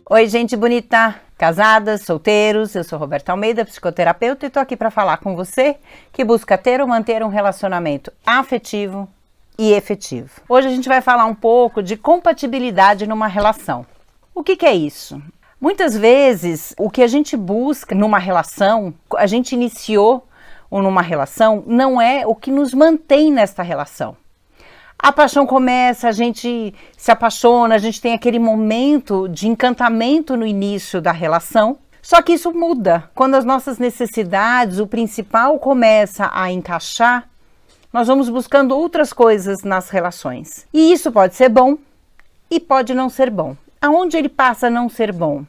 Oi, gente bonita, casadas, solteiros, eu sou Roberta Almeida, psicoterapeuta, e tô aqui para falar com você que busca ter ou manter um relacionamento afetivo e efetivo. Hoje a gente vai falar um pouco de compatibilidade numa relação. O que é isso? Muitas vezes o que a gente busca numa relação, a gente iniciou numa relação, não é o que nos mantém nesta relação. A paixão começa, a gente se apaixona, a gente tem aquele momento de encantamento no início da relação. Só que isso muda. Quando as nossas necessidades, o principal começa a encaixar, nós vamos buscando outras coisas nas relações. E isso pode ser bom e pode não ser bom. Aonde ele passa a não ser bom?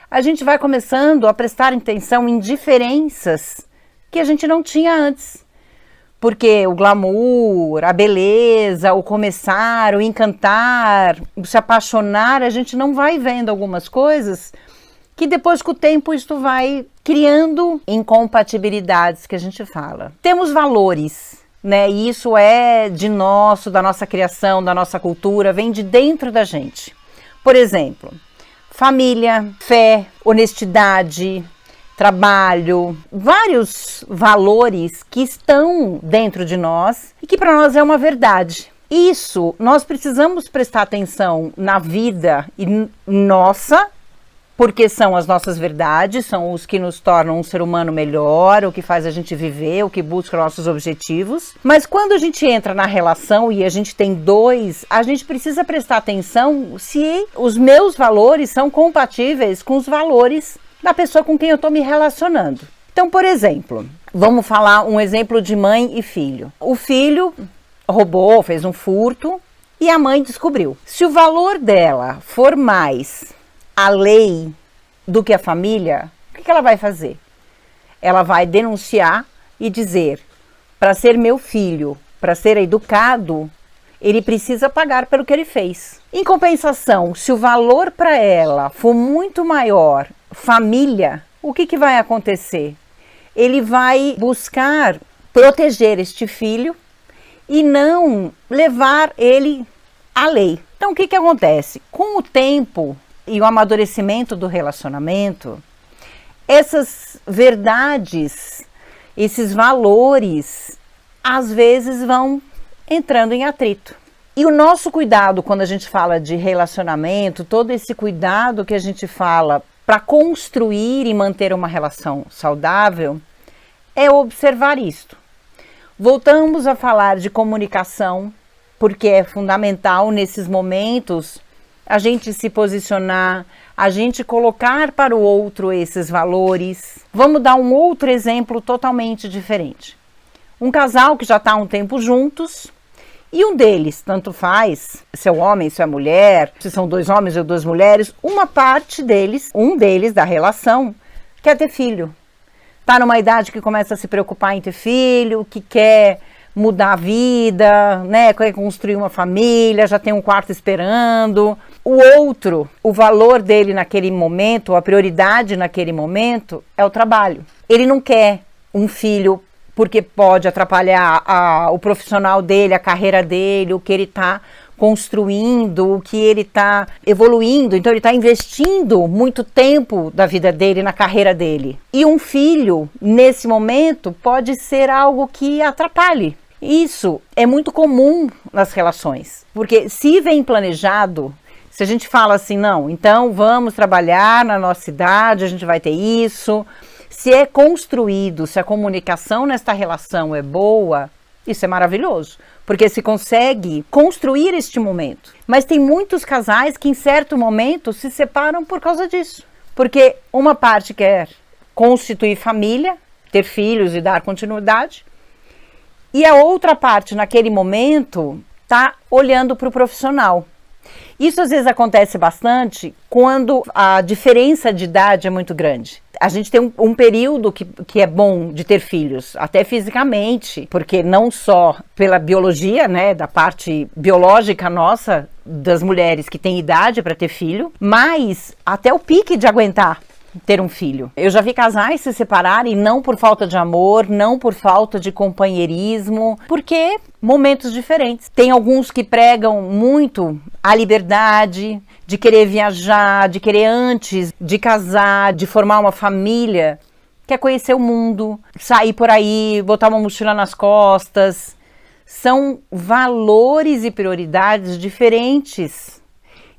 A gente vai começando a prestar atenção em diferenças que a gente não tinha antes. Porque o glamour, a beleza, o começar, o encantar, o se apaixonar, a gente não vai vendo algumas coisas que depois com o tempo isso vai criando incompatibilidades que a gente fala. Temos valores, né? E isso é da nossa criação, da nossa cultura, vem de dentro da gente. Por exemplo, família, fé, honestidade, trabalho, vários valores que estão dentro de nós e que para nós é uma verdade. Isso, nós precisamos prestar atenção na vida nossa, porque são as nossas verdades, são os que nos tornam um ser humano melhor, o que faz a gente viver, o que busca nossos objetivos. Mas quando a gente entra na relação e a gente tem dois, a gente precisa prestar atenção se os meus valores são compatíveis com os valores da pessoa com quem eu estou me relacionando. Então, por exemplo, vamos falar um exemplo de mãe e filho. O filho roubou, fez um furto e a mãe descobriu. Se o valor dela for mais a lei do que a família, o que ela vai fazer? Ela vai denunciar e dizer, para ser meu filho, para ser educado, ele precisa pagar pelo que ele fez. Em compensação, se o valor para ela for muito maior, família, o que vai acontecer? Ele vai buscar proteger este filho e não levar ele à lei. Então, o que acontece? Com o tempo e o amadurecimento do relacionamento, essas verdades, esses valores, às vezes vão entrando em atrito. E o nosso cuidado quando a gente fala de relacionamento, todo esse cuidado que a gente fala para construir e manter uma relação saudável, é observar isto. Voltamos a falar de comunicação, porque é fundamental nesses momentos a gente se posicionar, a gente colocar para o outro esses valores. Vamos dar um outro exemplo totalmente diferente. Um casal que já está há um tempo juntos, e um deles, tanto faz, se é o homem, se é a mulher, se são dois homens ou duas mulheres, uma parte deles, um deles da relação, quer ter filho. Está numa idade que começa a se preocupar em ter filho, que quer mudar a vida, né, quer construir uma família, já tem um quarto esperando. O outro, o valor dele naquele momento, a prioridade naquele momento é o trabalho. Ele não quer um filho porque pode atrapalhar o profissional dele, a carreira dele, o que ele está construindo, o que ele está evoluindo. Então ele está investindo muito tempo da vida dele na carreira dele. E um filho, nesse momento, pode ser algo que atrapalhe. Isso é muito comum nas relações, porque se vem planejado, se a gente fala assim, não, então vamos trabalhar na nossa idade, a gente vai ter isso. Se é construído, se a comunicação nesta relação é boa, isso é maravilhoso, porque se consegue construir este momento. Mas tem muitos casais que em certo momento se separam por causa disso, porque uma parte quer constituir família, ter filhos e dar continuidade, e a outra parte naquele momento está olhando para o profissional. Isso às vezes acontece bastante quando a diferença de idade é muito grande. A gente tem um período que é bom de ter filhos, até fisicamente, porque não só pela biologia, né, da parte biológica nossa, das mulheres que têm idade para ter filho, mas até o pique de aguentar, ter um filho. Eu já vi casais se separarem não por falta de amor, não por falta de companheirismo, porque momentos diferentes. Tem alguns que pregam muito a liberdade de querer viajar, de querer antes de casar, de formar uma família, quer conhecer o mundo, sair por aí, botar uma mochila nas costas. São valores e prioridades diferentes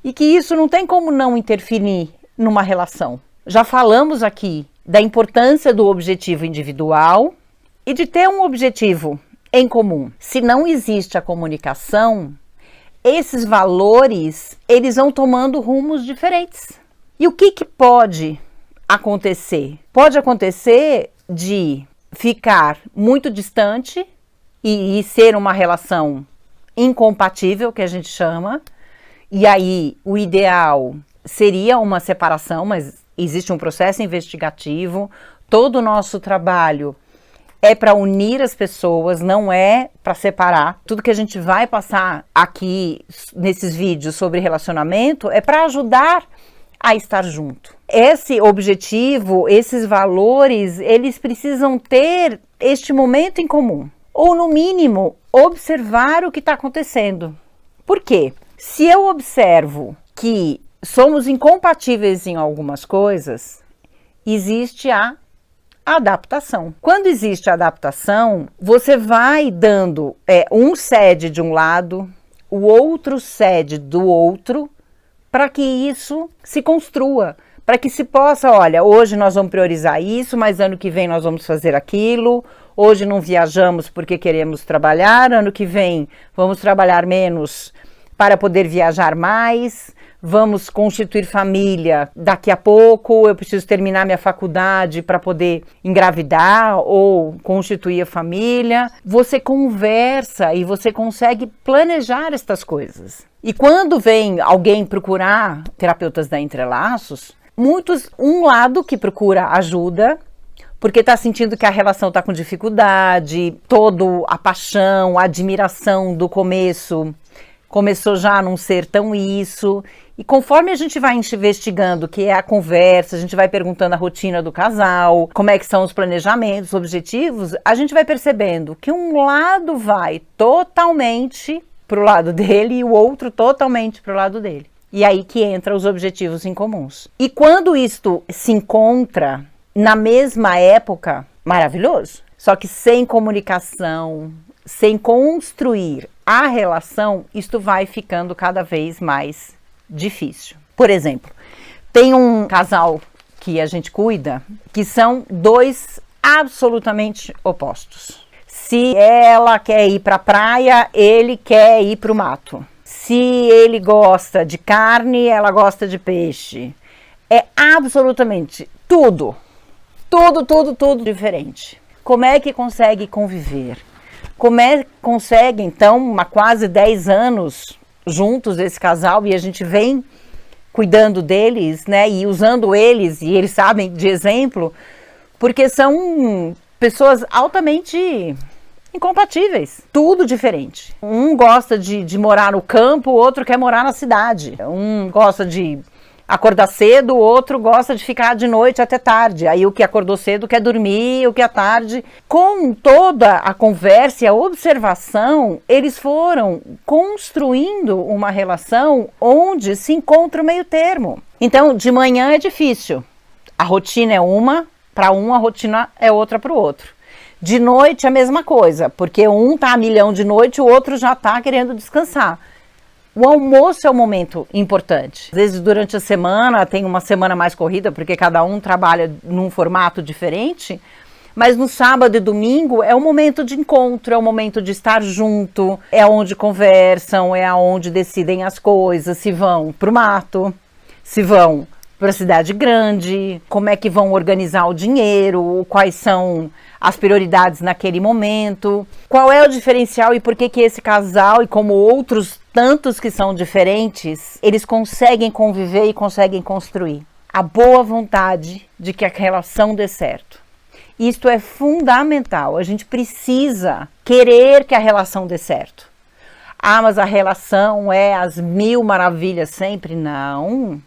e que isso não tem como não interferir numa relação. Já falamos aqui da importância do objetivo individual e de ter um objetivo em comum. Se não existe a comunicação, esses valores, eles vão tomando rumos diferentes. E o que pode acontecer? Pode acontecer de ficar muito distante e ser uma relação incompatível, que a gente chama, e aí o ideal seria uma separação, mas existe um processo investigativo, todo o nosso trabalho é para unir as pessoas, não é para separar. Tudo que a gente vai passar aqui nesses vídeos sobre relacionamento é para ajudar a estar junto. Esse objetivo, esses valores, eles precisam ter este momento em comum. Ou, no mínimo, observar o que está acontecendo. Por quê? Se eu observo que somos incompatíveis em algumas coisas, existe a adaptação. Quando existe a adaptação, você vai dando um cede de um lado, o outro cede do outro, para que isso se construa, para que se possa, olha, hoje nós vamos priorizar isso, mas ano que vem nós vamos fazer aquilo. Hoje não viajamos porque queremos trabalhar, ano que vem vamos trabalhar menos para poder viajar mais, vamos constituir família daqui a pouco, eu preciso terminar minha faculdade para poder engravidar ou constituir a família. Você conversa e você consegue planejar estas coisas. E quando vem alguém procurar terapeutas da Entrelaços, um lado que procura ajuda, porque está sentindo que a relação está com dificuldade, toda a paixão, a admiração do começo, começou já a não ser tão isso. E conforme a gente vai investigando o que é a conversa, a gente vai perguntando a rotina do casal, como é que são os planejamentos, os objetivos, a gente vai percebendo que um lado vai totalmente para o lado dele e o outro totalmente para o lado dele. E aí que entra os objetivos em comuns. E quando isto se encontra na mesma época, maravilhoso. Só que sem comunicação, sem construir a relação, isto vai ficando cada vez mais difícil. Por exemplo, tem um casal que a gente cuida, que são dois absolutamente opostos. Se ela quer ir para a praia, ele quer ir para o mato. Se ele gosta de carne, ela gosta de peixe. É absolutamente tudo diferente. Como é que consegue conviver? Como é que consegue, então, quase 10 anos juntos esse casal e a gente vem cuidando deles, né, e usando eles, e eles sabem de exemplo, porque são pessoas altamente incompatíveis, tudo diferente. Um gosta de morar no campo, o outro quer morar na cidade. Um gosta de acordar cedo, o outro gosta de ficar de noite até tarde. Aí o que acordou cedo quer dormir, o que à tarde. Com toda a conversa e a observação, eles foram construindo uma relação onde se encontra o meio termo. Então, de manhã é difícil. A rotina é uma, para um a rotina é outra para o outro. De noite é a mesma coisa, porque um tá a milhão de noite, o outro já tá querendo descansar. O almoço é um momento importante. Às vezes durante a semana tem uma semana mais corrida, porque cada um trabalha num formato diferente, mas no sábado e domingo é um momento de encontro, é um momento de estar junto, é onde conversam, é onde decidem as coisas, se vão pro mato, se vão para a cidade grande, como é que vão organizar o dinheiro, quais são as prioridades naquele momento, qual é o diferencial e por que esse casal, e como outros tantos que são diferentes, eles conseguem conviver e conseguem construir. A boa vontade de que a relação dê certo. Isto é fundamental, a gente precisa querer que a relação dê certo. Ah, mas a relação é as mil maravilhas sempre? Não.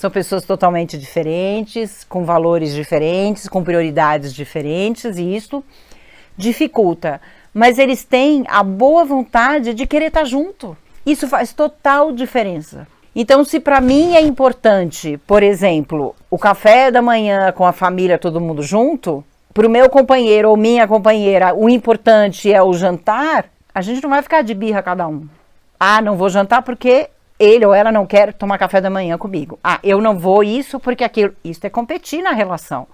São pessoas totalmente diferentes, com valores diferentes, com prioridades diferentes, e isso dificulta. Mas eles têm a boa vontade de querer estar junto. Isso faz total diferença. Então, se para mim é importante, por exemplo, o café da manhã com a família, todo mundo junto, para o meu companheiro ou minha companheira, o importante é o jantar, a gente não vai ficar de birra cada um. Ah, não vou jantar porque ele ou ela não quer tomar café da manhã comigo. Ah, eu não vou isso porque aquilo. Isso é competir na relação.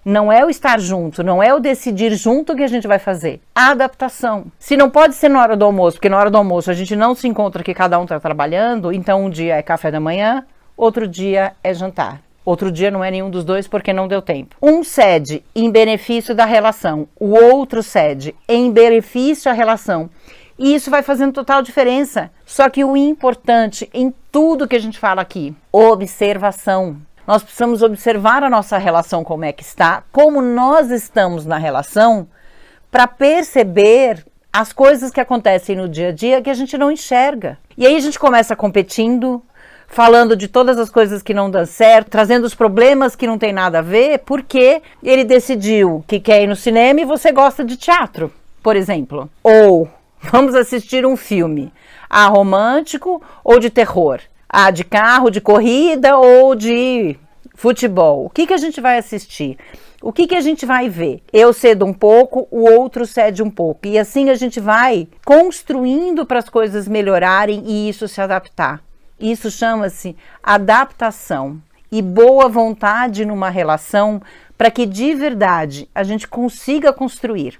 Não é o estar junto, não é o decidir junto que a gente vai fazer. A adaptação. Se não pode ser na hora do almoço, porque na hora do almoço a gente não se encontra que cada um está trabalhando, então um dia é café da manhã, outro dia é jantar. Outro dia não é nenhum dos dois porque não deu tempo. Um cede em benefício da relação, o outro cede em benefício à relação. E isso vai fazendo total diferença. Só que o importante em tudo que a gente fala aqui, observação. Nós precisamos observar a nossa relação como é que está, como nós estamos na relação, para perceber as coisas que acontecem no dia a dia que a gente não enxerga. E aí a gente começa competindo, falando de todas as coisas que não dão certo, trazendo os problemas que não tem nada a ver, porque ele decidiu que quer ir no cinema e você gosta de teatro, por exemplo. Ou vamos assistir um filme, romântico ou de terror. De carro, de corrida ou de futebol. O que a gente vai assistir? O que a gente vai ver? Eu cedo um pouco, o outro cede um pouco. E assim a gente vai construindo para as coisas melhorarem e isso se adaptar. Isso chama-se adaptação e boa vontade numa relação para que de verdade a gente consiga construir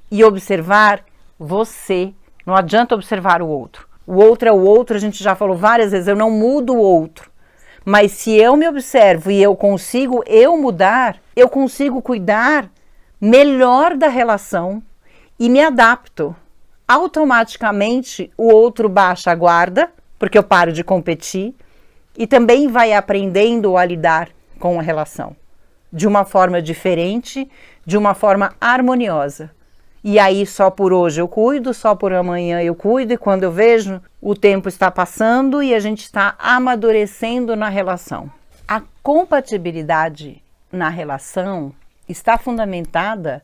e observar você. Não adianta observar o outro. O outro é o outro, a gente já falou várias vezes, eu não mudo o outro. Mas se eu me observo e eu consigo mudar, eu consigo cuidar melhor da relação e me adapto. Automaticamente o outro baixa a guarda, porque eu paro de competir, e também vai aprendendo a lidar com a relação. De uma forma diferente, de uma forma harmoniosa. E aí só por hoje eu cuido, só por amanhã eu cuido, e quando eu vejo, o tempo está passando e a gente está amadurecendo na relação. A compatibilidade na relação está fundamentada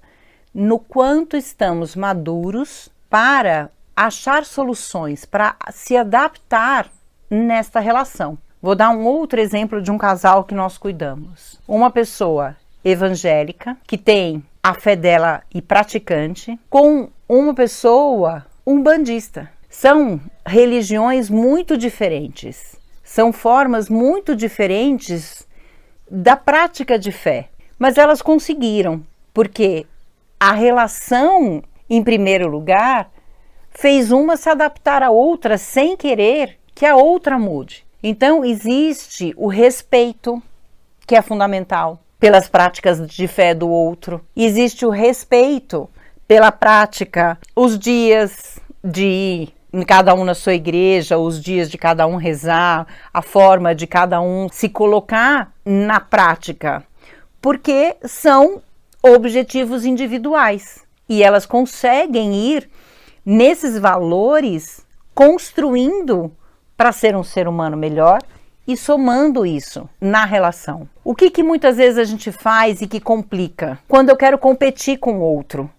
no quanto estamos maduros para achar soluções, para se adaptar nesta relação. Vou dar um outro exemplo de um casal que nós cuidamos. Uma pessoa evangélica que tem a fé dela e praticante, com uma pessoa umbandista. São religiões muito diferentes, são formas muito diferentes da prática de fé, mas elas conseguiram, porque a relação, em primeiro lugar, fez uma se adaptar à outra sem querer que a outra mude. Então existe o respeito, que é fundamental, pelas práticas de fé do outro. Existe o respeito pela prática, os dias de ir em cada um na sua igreja, os dias de cada um rezar, a forma de cada um se colocar na prática, porque são objetivos individuais e elas conseguem ir nesses valores construindo para ser um ser humano melhor e somando isso na relação. O que muitas vezes a gente faz e que complica? Quando eu quero competir com o outro,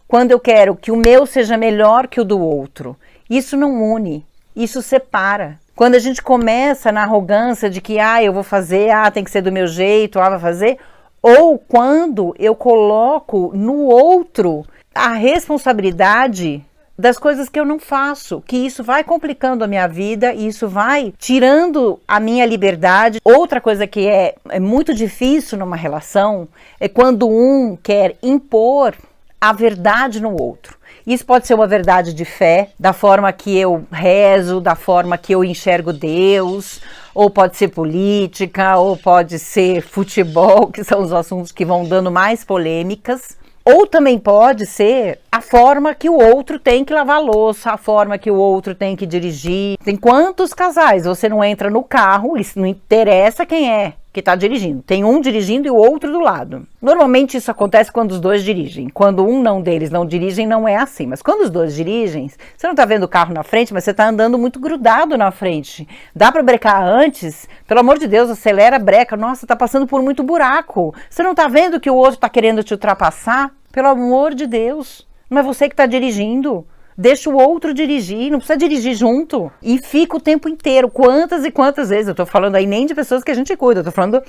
quando eu quero que o meu seja melhor que o do outro, isso não une, isso separa. Quando a gente começa na arrogância de que eu vou fazer, tem que ser do meu jeito, vai fazer, ou quando eu coloco no outro a responsabilidade das coisas que eu não faço, que isso vai complicando a minha vida e isso vai tirando a minha liberdade. Outra coisa que é muito difícil numa relação é quando um quer impor a verdade no outro. Isso pode ser uma verdade de fé, da forma que eu rezo, da forma que eu enxergo Deus, ou pode ser política, ou pode ser futebol, que são os assuntos que vão dando mais polêmicas. Ou também pode ser a forma que o outro tem que lavar a louça, a forma que o outro tem que dirigir. Tem quantos casais você não entra no carro, isso não interessa quem é. que está dirigindo. Tem um dirigindo e o outro do lado. Normalmente isso acontece quando os dois dirigem. Quando um deles não dirige, não é assim. Mas quando os dois dirigem, você não está vendo o carro na frente, mas você está andando muito grudado na frente. Dá para brecar antes? Pelo amor de Deus, acelera, breca. Nossa, está passando por muito buraco. Você não está vendo que o outro está querendo te ultrapassar? Pelo amor de Deus. Não é você que está dirigindo. Deixa o outro dirigir, não precisa dirigir junto. E fica o tempo inteiro, quantas e quantas vezes. Eu tô falando aí nem de pessoas que a gente cuida, eu tô falando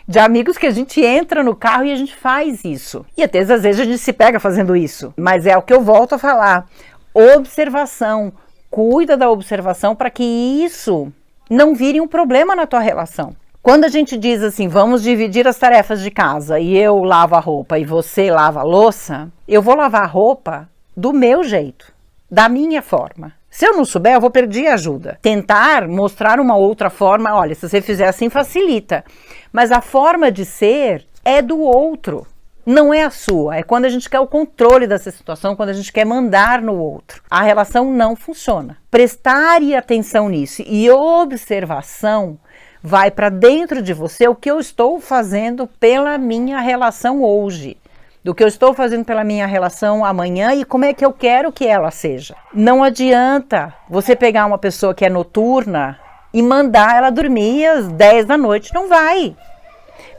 de amigos que a gente entra no carro e a gente faz isso. E até às vezes a gente se pega fazendo isso. Mas é o que eu volto a falar. Observação. Cuida da observação para que isso não vire um problema na tua relação. Quando a gente diz assim, vamos dividir as tarefas de casa e eu lavo a roupa e você lava a louça, eu vou lavar a roupa do meu jeito. Da minha forma. Se eu não souber, eu vou pedir ajuda. Tentar mostrar uma outra forma, olha, se você fizer assim, facilita. Mas a forma de ser é do outro, não é a sua. É quando a gente quer o controle dessa situação, quando a gente quer mandar no outro. A relação não funciona. Prestar atenção nisso e observação vai para dentro de você o que eu estou fazendo pela minha relação hoje. Do que eu estou fazendo pela minha relação amanhã e como é que eu quero que ela seja. Não adianta você pegar uma pessoa que é noturna e mandar ela dormir às 10 da noite. Não vai.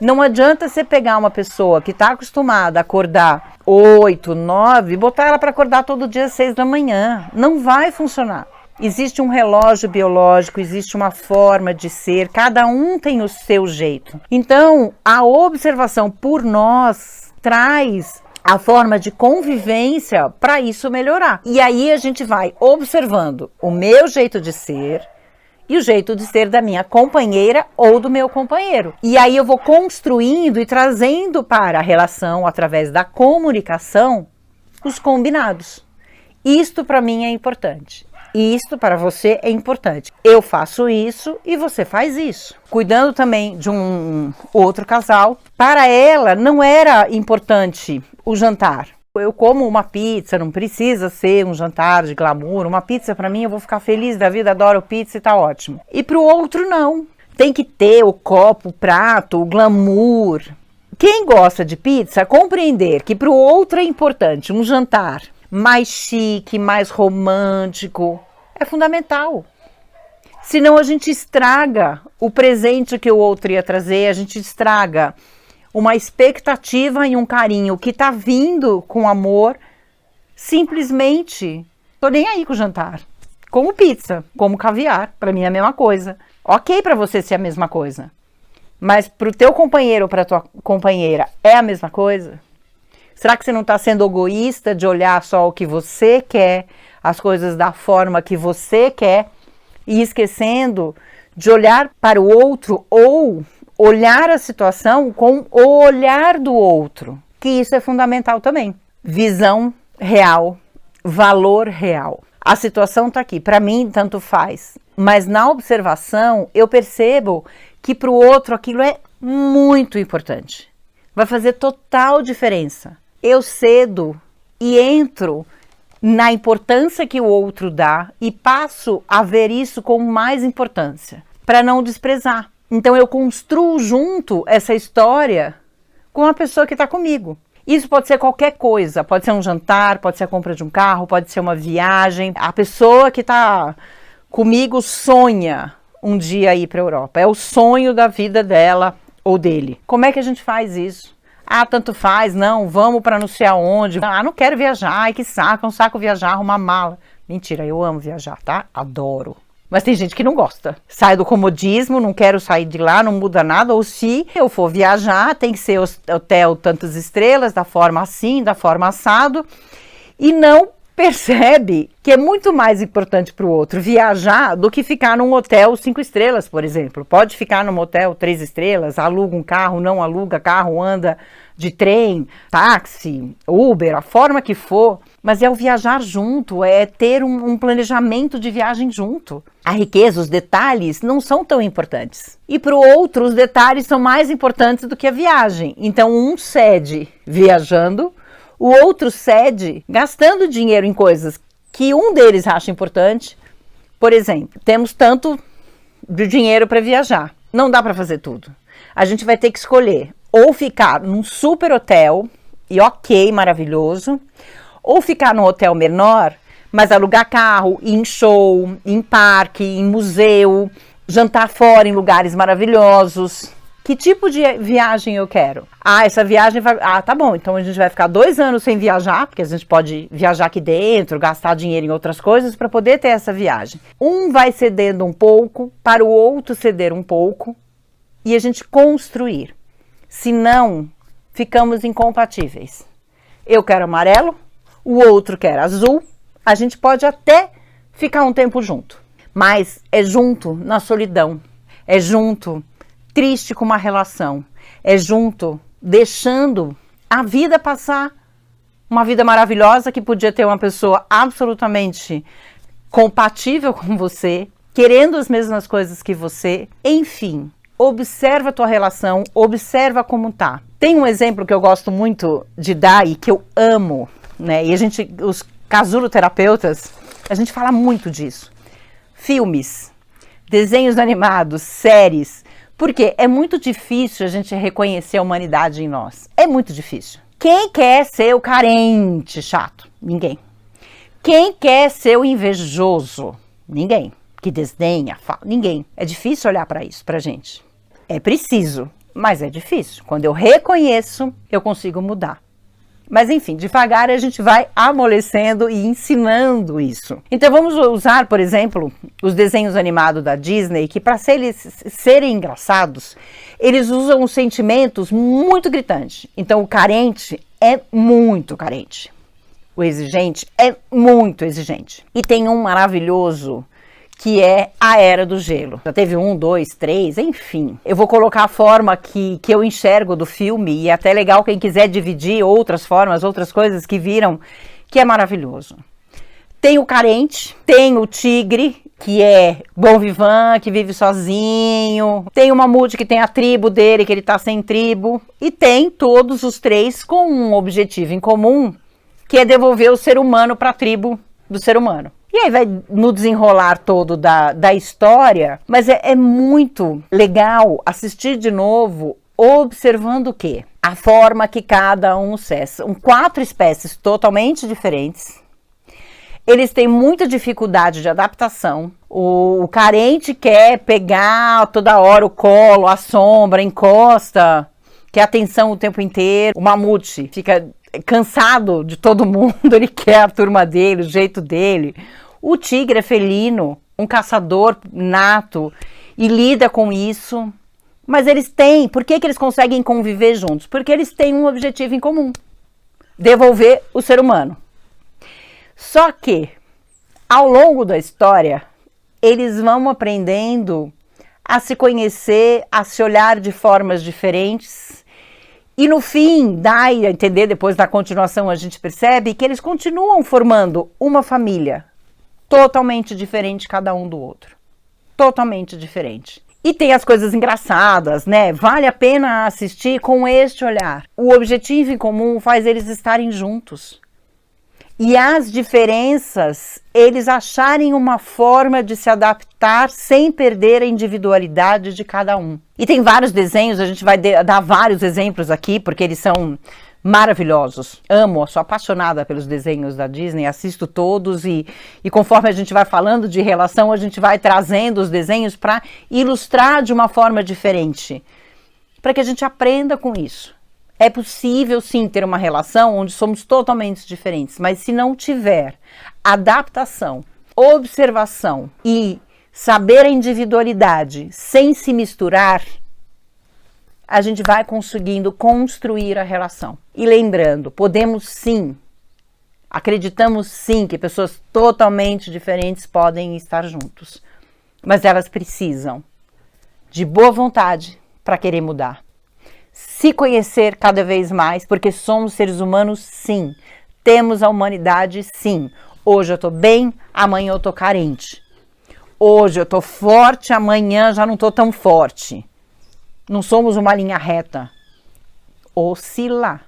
Não adianta você pegar uma pessoa que está acostumada a acordar 8, 9 e botar ela para acordar todo dia às 6 da manhã. Não vai funcionar. Existe um relógio biológico, existe uma forma de ser, cada um tem o seu jeito. Então, a observação por nós traz a forma de convivência para isso melhorar. E aí a gente vai observando o meu jeito de ser e o jeito de ser da minha companheira ou do meu companheiro. E aí eu vou construindo e trazendo para a relação, através da comunicação, os combinados. Isto para mim é importante. Isto para você é importante. Eu faço isso e você faz isso. Cuidando também de um outro casal. Para ela não era importante o jantar. Eu como uma pizza, não precisa ser um jantar de glamour. Uma pizza para mim eu vou ficar feliz da vida, adoro pizza e tá ótimo. E para o outro não. Tem que ter o copo, o prato, o glamour. Quem gosta de pizza, compreender que para o outro é importante um jantar mais chique, mais romântico, é fundamental. Senão a gente estraga o presente que o outro ia trazer, a gente estraga uma expectativa e um carinho que tá vindo com amor, simplesmente, tô nem aí com o jantar. Como pizza, como caviar, para mim é a mesma coisa. Ok para você ser a mesma coisa, mas pro teu companheiro ou pra tua companheira é a mesma coisa? Será que você não está sendo egoísta de olhar só o que você quer, as coisas da forma que você quer, e esquecendo de olhar para o outro ou olhar a situação com o olhar do outro? Que isso é fundamental também. Visão real, valor real. A situação está aqui, para mim tanto faz, mas na observação eu percebo que para o outro aquilo é muito importante. Vai fazer total diferença. Eu cedo e entro na importância que o outro dá e passo a ver isso com mais importância, para não desprezar. Então eu construo junto essa história com a pessoa que está comigo. Isso pode ser qualquer coisa, pode ser um jantar, pode ser a compra de um carro, pode ser uma viagem. A pessoa que está comigo sonha um dia ir para a Europa, é o sonho da vida dela ou dele. Como é que a gente faz isso? Ah, tanto faz, não, vamos para não sei aonde. Ah, não quero viajar, ai que saco, é um saco viajar, arrumar mala. Mentira, eu amo viajar, tá? Adoro. Mas tem gente que não gosta. Sai do comodismo, não quero sair de lá, não muda nada. Ou se eu for viajar, tem que ser hotel tantas estrelas, da forma assim, da forma assado. E não percebe que é muito mais importante para o outro viajar do que ficar num hotel 5 estrelas, por exemplo. Pode ficar num hotel 3 estrelas, aluga um carro, não aluga carro, anda de trem, táxi, Uber, a forma que for. Mas é o viajar junto, é ter um planejamento de viagem junto. A riqueza, os detalhes não são tão importantes. E para o outro, os detalhes são mais importantes do que a viagem. Então um cede viajando, o outro cede gastando dinheiro em coisas que um deles acha importante. Por exemplo, temos tanto de dinheiro para viajar. Não dá para fazer tudo. a gente vai ter que escolher ou ficar num super hotel, e ok, maravilhoso, ou ficar num hotel menor, mas alugar carro, ir em show, ir em parque, ir em museu, jantar fora em lugares maravilhosos. Que tipo de viagem eu quero? Ah, essa viagem vai... Ah, tá bom, então a gente vai ficar 2 anos sem viajar, porque a gente pode viajar aqui dentro, gastar dinheiro em outras coisas para poder ter essa viagem. Um vai cedendo um pouco, para o outro ceder um pouco, e a gente construir. Senão, ficamos incompatíveis. Eu quero amarelo, o outro quer azul, a gente pode até ficar um tempo junto, mas é junto na solidão, é junto triste com uma relação, é junto deixando a vida passar, uma vida maravilhosa que podia ter uma pessoa absolutamente compatível com você, querendo as mesmas coisas que você, enfim. Observa a tua relação, observa como tá. Tem um exemplo que eu gosto muito de dar e que eu amo, né? E os casuloterapeutas, a gente fala muito disso. Filmes, desenhos animados, séries, porque é muito difícil a gente reconhecer a humanidade em nós. É muito difícil. Quem quer ser o carente chato? Ninguém. Quem quer ser o invejoso? Ninguém. Que desdenha, fala? Ninguém. É difícil olhar para isso, pra gente. É preciso, mas é difícil. Quando eu reconheço, eu consigo mudar. Mas enfim, devagar a gente vai amolecendo e ensinando isso. Então vamos usar, por exemplo, os desenhos animados da Disney, que para serem engraçados, eles usam os sentimentos muito gritantes. Então o carente é muito carente. O exigente é muito exigente. E tem um maravilhoso que é a Era do Gelo. Já teve 1, 2, 3, enfim. Eu vou colocar a forma que eu enxergo do filme, e é até legal quem quiser dividir outras formas, outras coisas que viram, que é maravilhoso. Tem o carente, tem o tigre, que é bom vivant, que vive sozinho, tem o mamute que tem a tribo dele, que ele tá sem tribo, e tem todos os 3 com um objetivo em comum, que é devolver o ser humano para a tribo do ser humano. E aí vai no desenrolar todo da história, mas é muito legal assistir de novo, observando o quê? A forma que cada um cessa. São 4 espécies totalmente diferentes. Eles têm muita dificuldade de adaptação. O carente quer pegar toda hora o colo, a sombra, encosta, quer atenção o tempo inteiro. O mamute fica cansado de todo mundo, ele quer a turma dele, o jeito dele. O tigre é felino, um caçador nato e lida com isso. Mas eles têm, por que eles conseguem conviver juntos? Porque eles têm um objetivo em comum: devolver o ser humano. Só que, ao longo da história, eles vão aprendendo a se conhecer, a se olhar de formas diferentes. E no fim, dá a entender, depois da continuação a gente percebe que eles continuam formando uma família totalmente diferente cada um do outro. Totalmente diferente. E tem as coisas engraçadas, né? Vale a pena assistir com este olhar. O objetivo em comum faz eles estarem juntos. E as diferenças, eles acharem uma forma de se adaptar sem perder a individualidade de cada um. E tem vários desenhos, a gente vai dar vários exemplos aqui, porque eles são maravilhosos. Amo, sou apaixonada pelos desenhos da Disney, assisto todos e conforme a gente vai falando de relação, a gente vai trazendo os desenhos para ilustrar de uma forma diferente, para que a gente aprenda com isso. É possível sim ter uma relação onde somos totalmente diferentes, mas se não tiver adaptação, observação e saber a individualidade sem se misturar, a gente vai conseguindo construir a relação. E lembrando, podemos sim, acreditamos sim que pessoas totalmente diferentes podem estar juntos, mas elas precisam de boa vontade para querer mudar. Se conhecer cada vez mais, porque somos seres humanos sim, temos a humanidade sim. Hoje eu tô bem, amanhã eu tô carente. Hoje eu tô forte, amanhã já não tô tão forte. Não somos uma linha reta. Oscilar.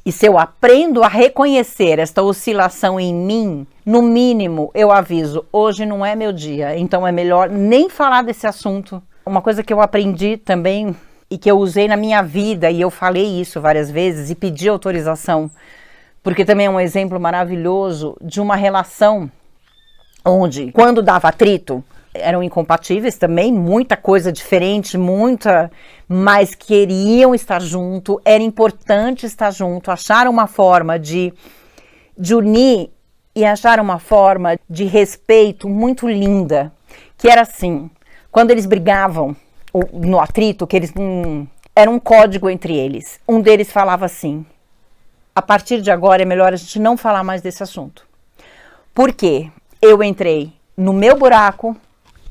E se eu aprendo a reconhecer esta oscilação em mim, no mínimo eu aviso, hoje não é meu dia, então é melhor nem falar desse assunto. uma coisa que eu aprendi também e que eu usei na minha vida, e eu falei isso várias vezes e pedi autorização, porque também é um exemplo maravilhoso de uma relação onde, quando dava atrito, eram incompatíveis também, muita coisa diferente, mas queriam estar junto, era importante estar junto, acharam uma forma de unir e acharam uma forma de respeito muito linda, que era assim, quando eles brigavam no atrito, que eles era um código entre eles, um deles falava assim: a partir de agora é melhor a gente não falar mais desse assunto, porque eu entrei no meu buraco,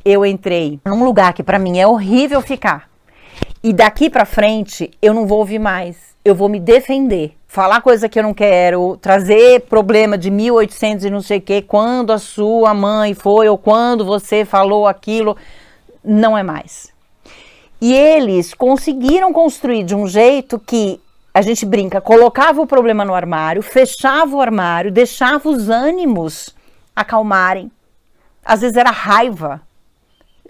eu entrei num lugar que para mim é horrível ficar, e daqui para frente eu não vou ouvir mais, eu vou me defender, falar coisa que eu não quero, trazer problema de 1800 e não sei o que, quando a sua mãe foi, ou quando você falou aquilo, não é mais. E eles conseguiram construir de um jeito que, a gente brinca, colocava o problema no armário, fechava o armário, deixava os ânimos acalmarem. Às vezes era raiva.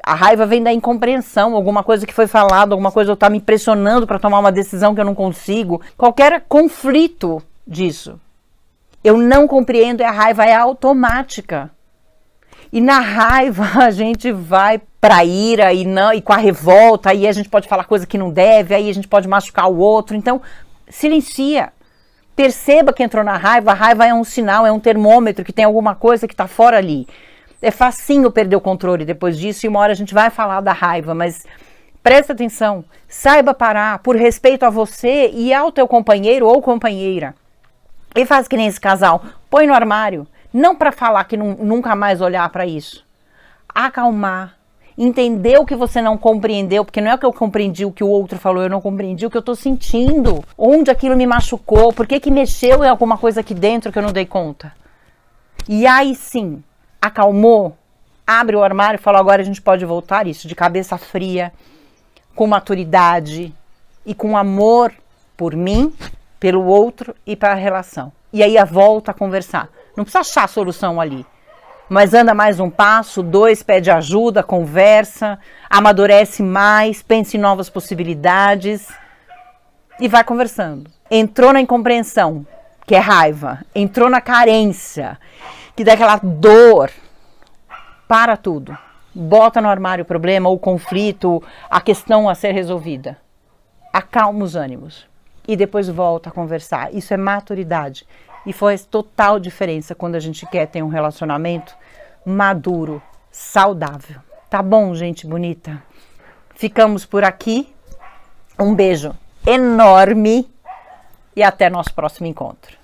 A raiva vem da incompreensão, alguma coisa que foi falado, alguma coisa está me impressionando para tomar uma decisão que eu não consigo. Qualquer conflito disso. Eu não compreendo e a raiva é automática. E na raiva a gente vai para a ira e com a revolta, aí a gente pode falar coisa que não deve, aí a gente pode machucar o outro. Então, silencia. Perceba que entrou na raiva, a raiva é um sinal, é um termômetro, que tem alguma coisa que está fora ali. É facinho perder o controle depois disso, e uma hora a gente vai falar da raiva, mas presta atenção, saiba parar, por respeito a você e ao teu companheiro ou companheira. E faz que nem esse casal, põe no armário, não para falar que nunca mais olhar para isso. Acalmar, entender o que você não compreendeu, porque não é que eu compreendi o que o outro falou, eu não compreendi o que eu estou sentindo, onde aquilo me machucou, por que mexeu em alguma coisa aqui dentro que eu não dei conta. E aí sim, acalmou, abre o armário e fala: agora a gente pode voltar isso, de cabeça fria, com maturidade e com amor por mim, pelo outro e para a relação. E aí volta a conversar. Não precisa achar a solução ali, mas anda mais um passo, 2, pede ajuda, conversa, amadurece mais, pensa em novas possibilidades e vai conversando. Entrou na incompreensão, que é raiva, entrou na carência, que dá aquela dor, para tudo. Bota no armário o problema, o conflito, a questão a ser resolvida. Acalma os ânimos e depois volta a conversar. Isso é maturidade e faz total diferença quando a gente quer ter um relacionamento maduro, saudável. Tá bom, gente bonita? Ficamos por aqui. Um beijo enorme e até nosso próximo encontro.